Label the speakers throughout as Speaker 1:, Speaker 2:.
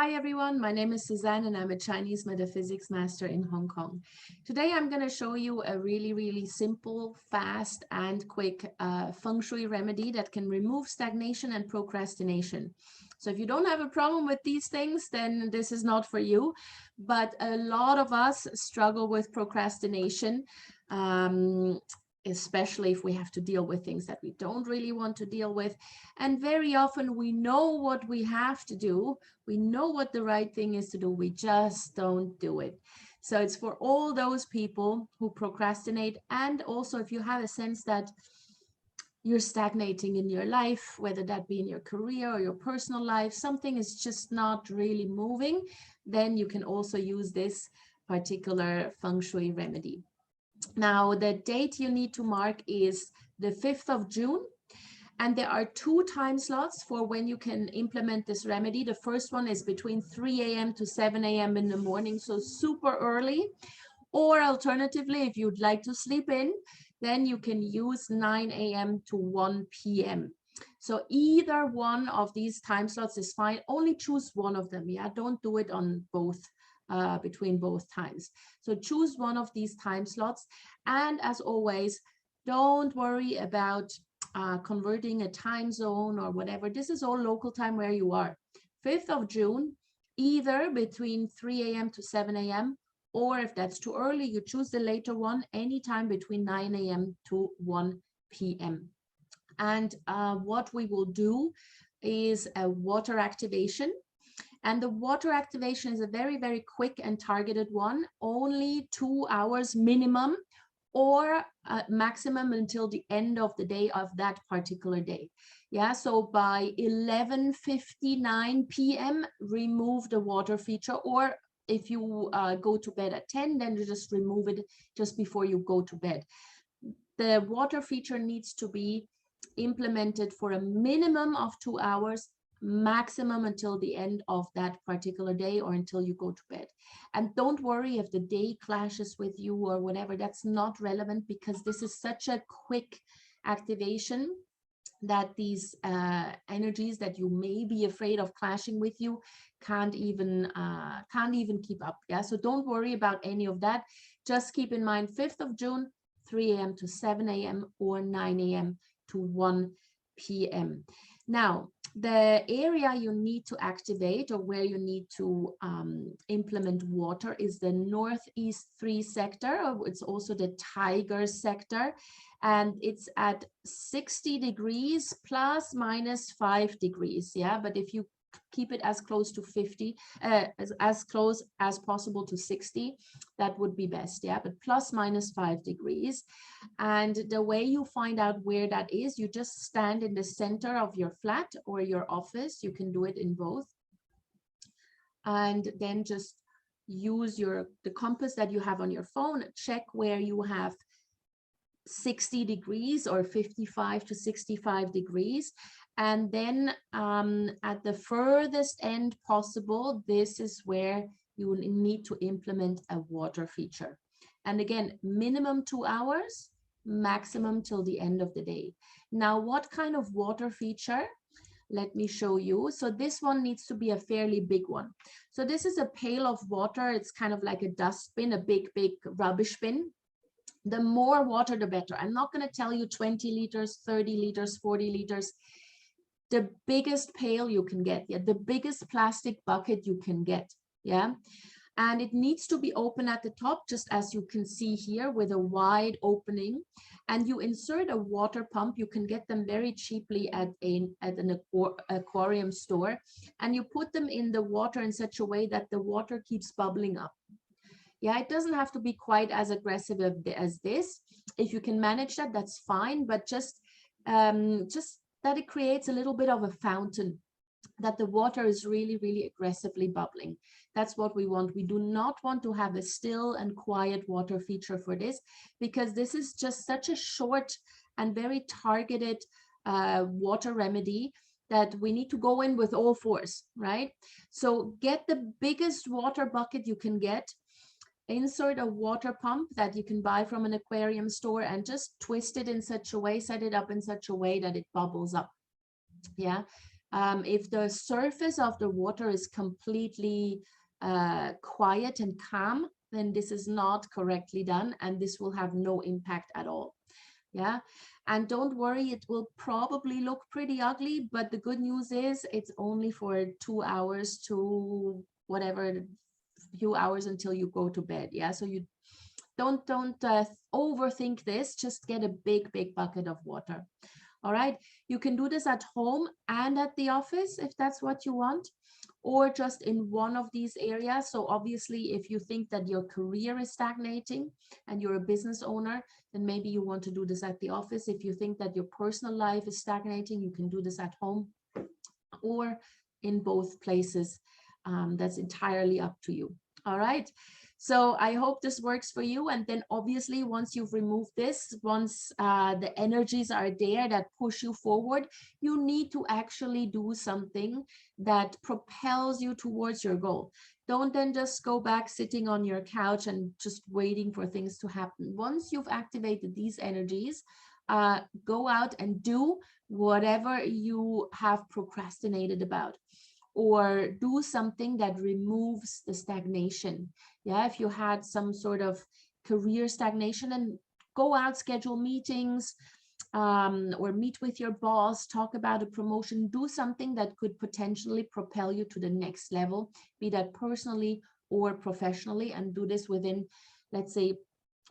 Speaker 1: Hi everyone, my name is Suzanne and I'm a Chinese metaphysics master in Hong Kong. Today I'm going to show you a really simple, fast and quick Feng Shui remedy that can remove stagnation and procrastination. So if you don't have a problem with these things, then this is not for you. But a lot of us struggle with procrastination. Especially if we have to deal with things that we don't really want to deal with. And very often we know what we have to do. We know what the right thing is to do. We just don't do it. So it's for all those people who procrastinate. And also if you have a sense that you're stagnating in your life, whether that be in your career or your personal life, something is just not really moving, then you can also use this particular Feng Shui remedy. Now, the date you need to mark is the 5th of June. And there are 2 time slots for when you can implement this remedy. The first one is between 3 a.m. to 7 a.m. in the morning, so super early. Or alternatively, if you'd like to sleep in, then you can use 9 a.m. to 1 p.m. So either one of these time slots is fine. Only choose one of them. Yeah, don't do it on both. Between both times. So choose one of these time slots. And as always, don't worry about converting a time zone or whatever. This is all local time where you are. 5th of June, either between 3 a.m. to 7 a.m. or if that's too early, you choose the later one, anytime between 9 a.m. to 1 p.m. And what we will do is a water activation. And the water activation is a very quick and targeted one, only 2 hours minimum or maximum until the end of the day of that particular day. Yeah, so by 11:59 p.m., remove the water feature, or if you go to bed at 10, then you just remove it just before you go to bed. The water feature needs to be implemented for a minimum of 2 hours, maximum until the end of that particular day or until you go to bed. And don't worry if the day clashes with you or whatever, that's not relevant, because this is such a quick activation that these energies that you may be afraid of clashing with you can't even keep up. Yeah, so don't worry about any of that. Just keep in mind 5th of June, 3 a.m. to 7 a.m. or 9 a.m. to 1 p.m. Now, the area you need to activate, or where you need to implement water, is the Northeast 3 sector. It's also the Tiger sector, and it's at 60 degrees plus minus 5 degrees. Yeah, but if you keep it as close to 50, as close as possible to 60, that would be best. Yeah, but plus minus 5 degrees. And the way you find out where that is, you just stand in the center of your flat or your office. You can do it in both. And then just use the compass that you have on your phone, check where you have 60 degrees or 55 to 65 degrees. And then at the furthest end possible, this is where you need to implement a water feature. And again, minimum 2 hours, maximum till the end of the day. Now, what kind of water feature? Let me show you. So this one needs to be a fairly big one. So this is a pail of water. It's kind of like a dustbin, a big rubbish bin. The more water, the better. I'm not going to tell you 20 liters, 30 liters, 40 liters. The biggest pail you can get, yeah, the biggest plastic bucket you can get, yeah. And it needs to be open at the top, just as you can see here, with a wide opening. And you insert a water pump. You can get them very cheaply at an aquarium store. And you put them in the water in such a way that the water keeps bubbling up. Yeah, it doesn't have to be quite as aggressive as this. If you can manage that, that's fine. But just that it creates a little bit of a fountain, that the water is really aggressively bubbling. That's what we want. We do not want to have a still and quiet water feature for this, because this is just such a short and very targeted water remedy that we need to go in with all force, right? So get the biggest water bucket you can get, insert a water pump that you can buy from an aquarium store, and just twist it in such a way, set it up in such a way that it bubbles up. Yeah, If the surface of the water is completely quiet and calm, then this is not correctly done, and this will have no impact at all. Yeah, and don't worry, it will probably look pretty ugly, but the good news is it's only for 2 hours to whatever few hours until you go to bed. Yeah, so you don't overthink this. Just get a big bucket of water. All right, you can do this at home and at the office if that's what you want, or just in one of these areas. So obviously, if you think that your career is stagnating and you're a business owner, then maybe you want to do this at the office. If you think that your personal life is stagnating, you can do this at home or in both places. That's entirely up to you. All right. So I hope this works for you. And then obviously, once you've removed this, once the energies are there that push you forward, you need to actually do something that propels you towards your goal. Don't then just go back sitting on your couch and just waiting for things to happen. Once you've activated these energies, go out and do whatever you have procrastinated about, or do something that removes the stagnation. Yeah, if you had some sort of career stagnation, and go out, schedule meetings, or meet with your boss, talk about a promotion, do something that could potentially propel you to the next level, be that personally or professionally, and do this within, let's say,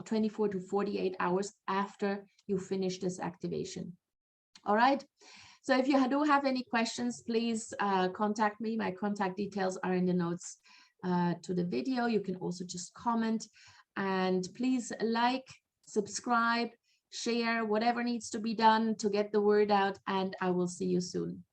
Speaker 1: 24 to 48 hours after you finish this activation. All right. So if you do have any questions, please contact me. My contact details are in the notes to the video. You can also just comment, and please like, subscribe, share, whatever needs to be done to get the word out, and I will see you soon.